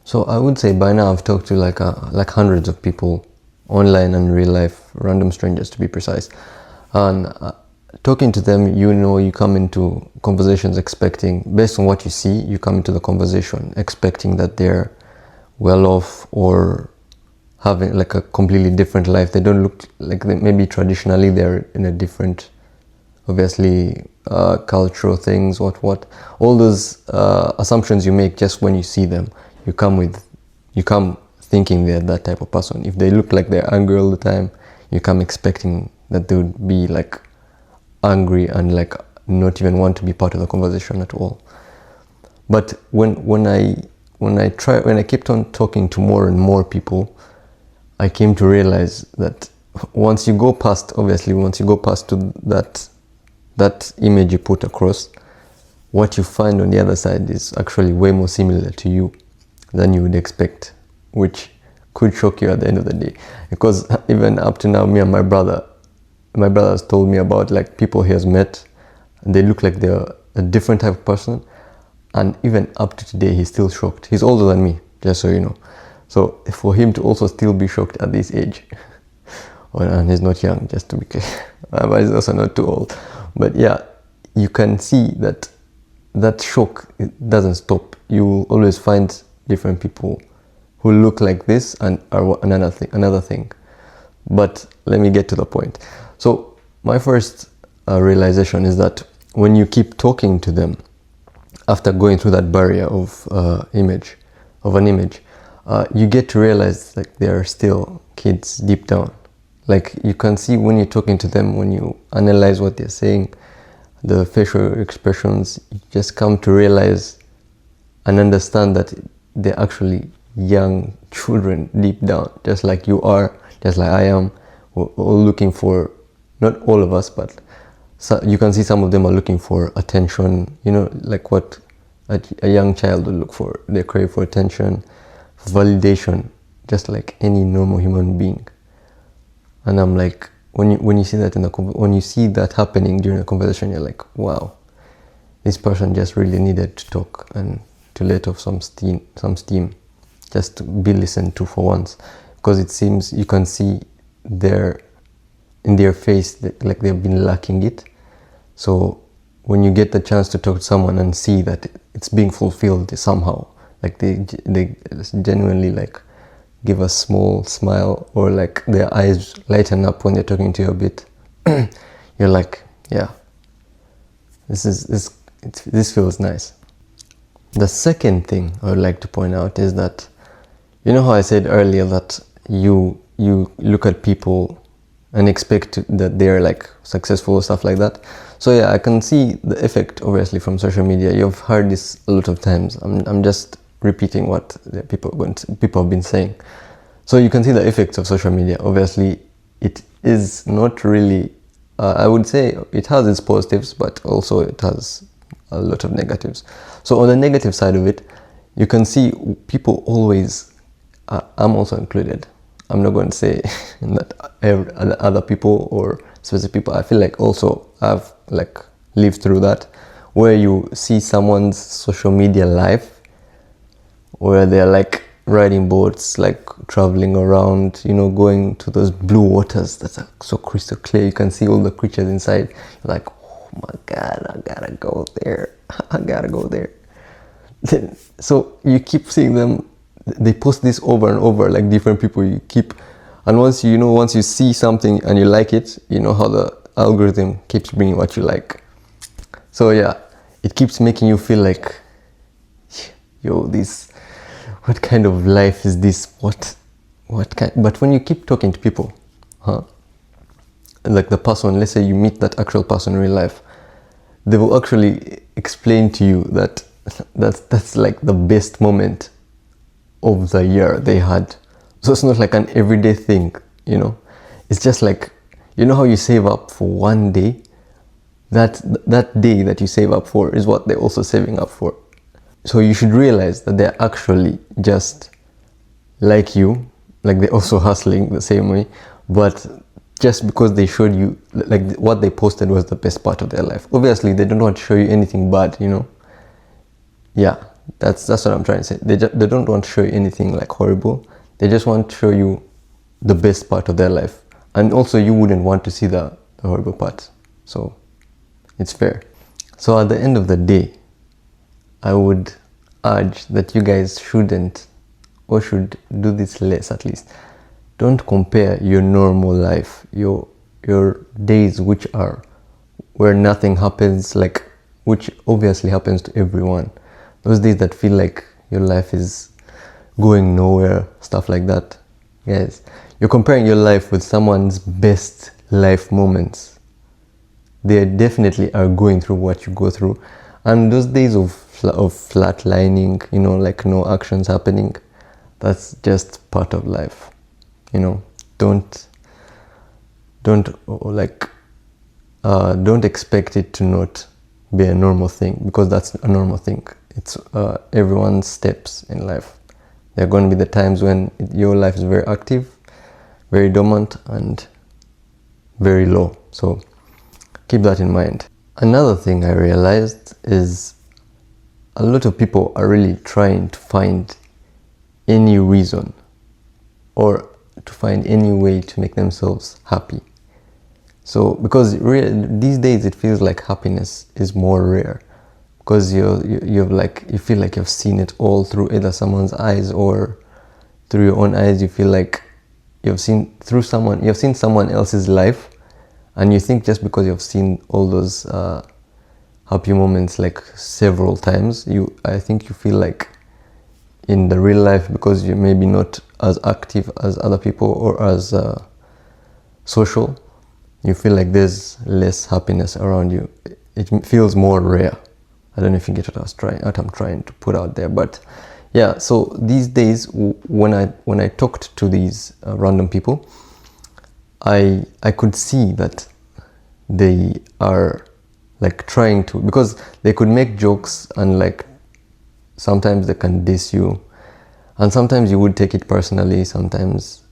So I would say by now I've talked to like hundreds of people, online and real life, random strangers to be precise. And talking to them, you come into conversations expecting, based on what you see, you come into the conversation expecting that they're well off or having like a completely different life. They don't look like maybe traditionally they're in a different, obviously, cultural things, what. All those assumptions you make just when you see them. You come thinking they're that type of person. If they look like they're angry all the time, you come expecting that they would be like angry and like not even want to be part of the conversation at all. But when I kept on talking to more and more people, I came to realize that once you go past to that image you put across, what you find on the other side is actually way more similar to you than you would expect, which could shock you at the end of the day. Because even up to now, me and my brother has told me about like people he has met, and they look like they're a different type of person, and even up to today he's still shocked. He's older than me, just so you know. So for him to also still be shocked at this age, and he's not young, just to be clear, but he's also not too old. But yeah, you can see that shock, it doesn't stop. You will always find different people who look like this and are another thing. But let me get to the point. So my first realization is that when you keep talking to them after going through that barrier of an image, you get to realize like they are still kids deep down. Like you can see when you're talking to them, when you analyze what they're saying, the facial expressions, you just come to realize and understand that they're actually young children deep down, just like you are, just like I am. We're all looking for, not all of us, but you can see some of them are looking for attention, like what a young child would look for. They crave for attention, for validation, just like any normal human being. And I'm like, when you see that when you see that happening during a conversation, you're like, wow, this person just really needed to talk and to let off some steam, just to be listened to for once. Because it seems you can see in their face like they've been lacking it. So when you get the chance to talk to someone and see that it's being fulfilled somehow, like they genuinely like give a small smile, or like their eyes lighten up when they're talking to you a bit, you're like, yeah, this feels nice. The second thing I would like to point out is that, you know how I said earlier that you look at people and expect that they're like successful or stuff like that. So yeah, I can see the effect obviously from social media. You've heard this a lot of times. I'm just repeating what the people have been saying. So you can see the effects of social media. Obviously, it is not really, I would say it has its positives, but also it has a lot of negatives. So on the negative side of it, you can see people always, I'm also included. I'm not going to say that other people or specific people. I feel like also I've like lived through that, where you see someone's social media life, where they're like riding boats, like traveling around, going to those blue waters that are so crystal clear. You can see all the creatures inside. You're like, oh my God, I gotta go there. I gotta go there. So you keep seeing them. They post this over and over, like different people and once you see something and you like it, you know how the algorithm keeps bringing what you like. So yeah, it keeps making you feel like, yo, what kind of life is this? What kind? But when you keep talking to people, like the person, let's say you meet that actual person in real life, they will actually explain to you that's like the best moment of the year they had. So it's not like an everyday thing, it's just like, how you save up for one day, that day that you save up for is what they're also saving up for. So you should realize that they're actually just like you, like they're also hustling the same way, but just because they showed you, like what they posted was the best part of their life. Obviously they don't want to show you anything bad, Yeah, that's what I'm trying to say. They don't want to show you anything like horrible. They just want to show you the best part of their life. And also you wouldn't want to see the horrible part. So it's fair. So at the end of the day, I would urge that you guys shouldn't, or should do this less at least. Don't compare your normal life, your days which are where nothing happens, like which obviously happens to everyone. Those days that feel like your life is going nowhere, stuff like that. Guys, you're comparing your life with someone's best life moments. They definitely are going through what you go through. And those days of flatlining, you know, like no actions happening, that's just part of life. You know, don't expect it to not be a normal thing, because that's a normal thing. It's everyone's steps in life. There are going to be the times when your life is very active, very dormant, and very low. So keep that in mind. Another thing I realized is a lot of people are really trying to find any reason or to find any way to make themselves happy. So because these days it feels like happiness is more rare, because you feel like you've seen it all through either someone's eyes or through your own eyes. You feel like you've seen someone else's life, and you think just because you've seen all those happy moments like several times, I think you feel like in the real life, because you're maybe not as active as other people or as social, you feel like there's less happiness around you. It feels more rare. I don't know if you get what I'm trying to put out there, but yeah. So these days, when I talked to these random people, I could see that they are like trying to, because they could make jokes and like sometimes they can diss you, and sometimes you would take it personally sometimes.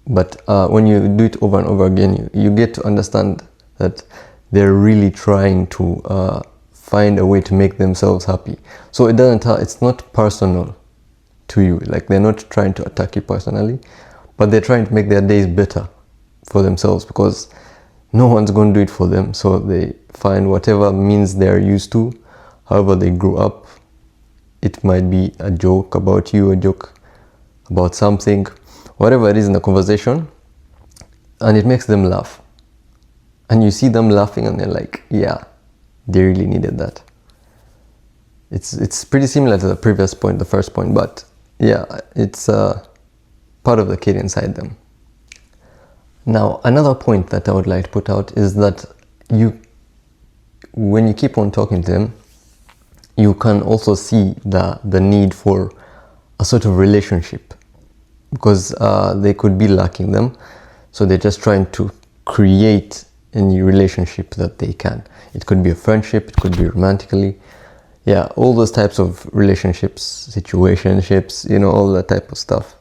But when you do it over and over again, you get to understand that they're really trying to find a way to make themselves happy. So it's not personal to you. Like, they're not trying to attack you personally, but they're trying to make their days better for themselves, because no one's going to do it for them. So they find whatever means they're used to, however they grew up. It might be a joke about you, a joke about something, whatever it is in the conversation, and it makes them laugh. And you see them laughing and they're like, yeah, they really needed that. It's pretty similar to the previous point, the first point, but yeah, it's part of the kid inside them. Now, another point that I would like to put out is that when you keep on talking to them, you can also see the need for a sort of relationship, because they could be lacking them. So they're just trying to create any relationship that they can. It could be a friendship, it could be romantically. Yeah, all those types of relationships, situationships, you know, all that type of stuff.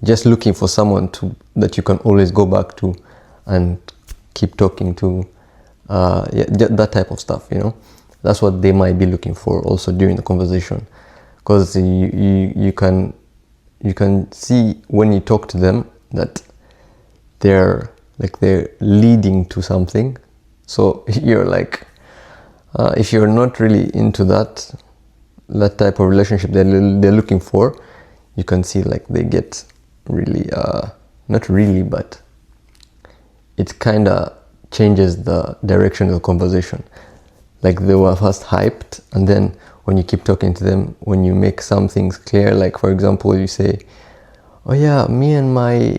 Just looking for someone that you can always go back to and keep talking to. That type of stuff, you know. That's what they might be looking for also during the conversation, because you can see when you talk to them that they're leading to something. So you're like, if you're not really into that type of relationship they're looking for, you can see like they get really not really, but it kind of changes the direction of the conversation. Like, they were first hyped, and then when you keep talking to them, when you make some things clear, like for example, you say, oh yeah, me and my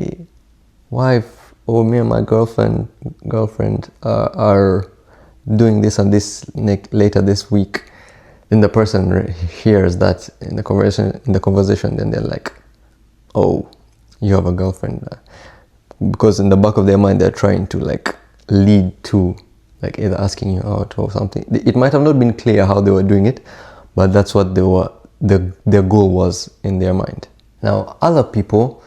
wife or me and my girlfriend are doing this and this later this week. Then the person hears that in the conversation, then they're like, oh, you have a girlfriend. Because in the back of their mind, they're trying to like lead to like either asking you out or something. It might have not been clear how they were doing it, but that's what their goal was in their mind. Now, other people,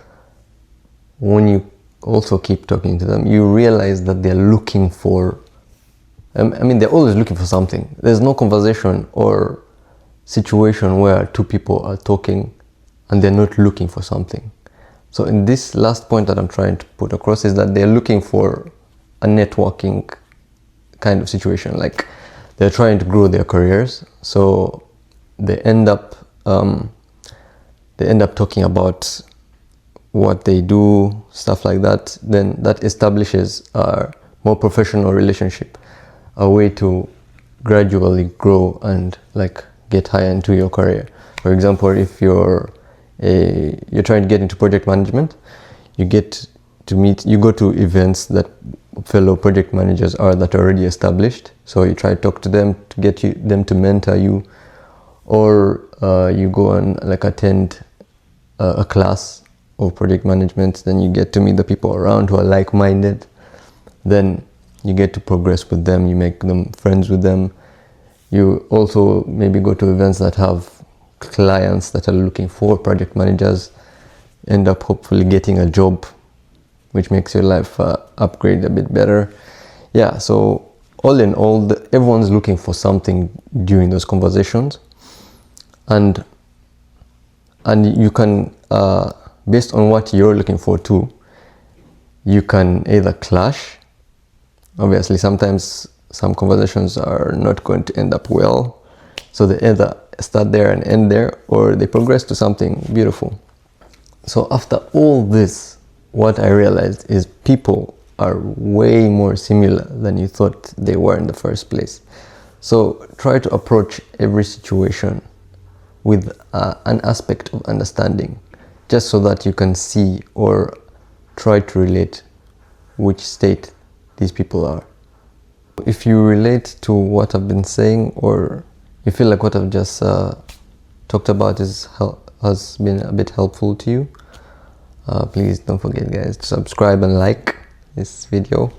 when you also keep talking to them, you realize that they're looking for, they're always looking for something. There's no conversation or situation where two people are talking and they're not looking for something. So in this last point that I'm trying to put across is that they're looking for a networking kind of situation, like they're trying to grow their careers. So they end up talking about what they do, stuff like that. Then that establishes a more professional relationship, a way to gradually grow and like get higher into your career. For example, if you're trying to get into project management, you get to meet, you go to events that fellow project managers are that are already established. So you try to talk to them to get them to mentor you, or you go and like attend a class of project management. Then you get to meet the people around who are like-minded. Then you get to progress with them. You make them friends with them. You also maybe go to events that have clients that are looking for project managers, end up hopefully getting a job, which makes your life upgrade a bit better. Yeah, so all in all, everyone's looking for something during those conversations, and you can, based on what you're looking for too, you can either clash. Obviously, sometimes some conversations are not going to end up well, so they either start there and end there, or they progress to something beautiful. So after all this, what I realized is people are way more similar than you thought they were in the first place. So try to approach every situation with an aspect of understanding, just so that you can see or try to relate which state these people are. If you relate to what I've been saying, or you feel like what I've just talked about has been a bit helpful to you, please don't forget, guys, to subscribe and like this video.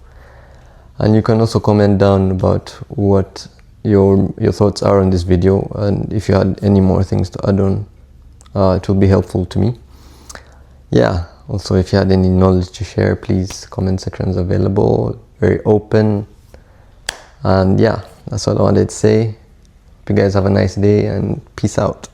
And you can also comment down about what your thoughts are on this video, and if you had any more things to add on, it will be helpful to me. Yeah, also if you had any knowledge to share, please, comment section is available, very open. And yeah, that's all I wanted to say. Hope you guys have a nice day, and peace out.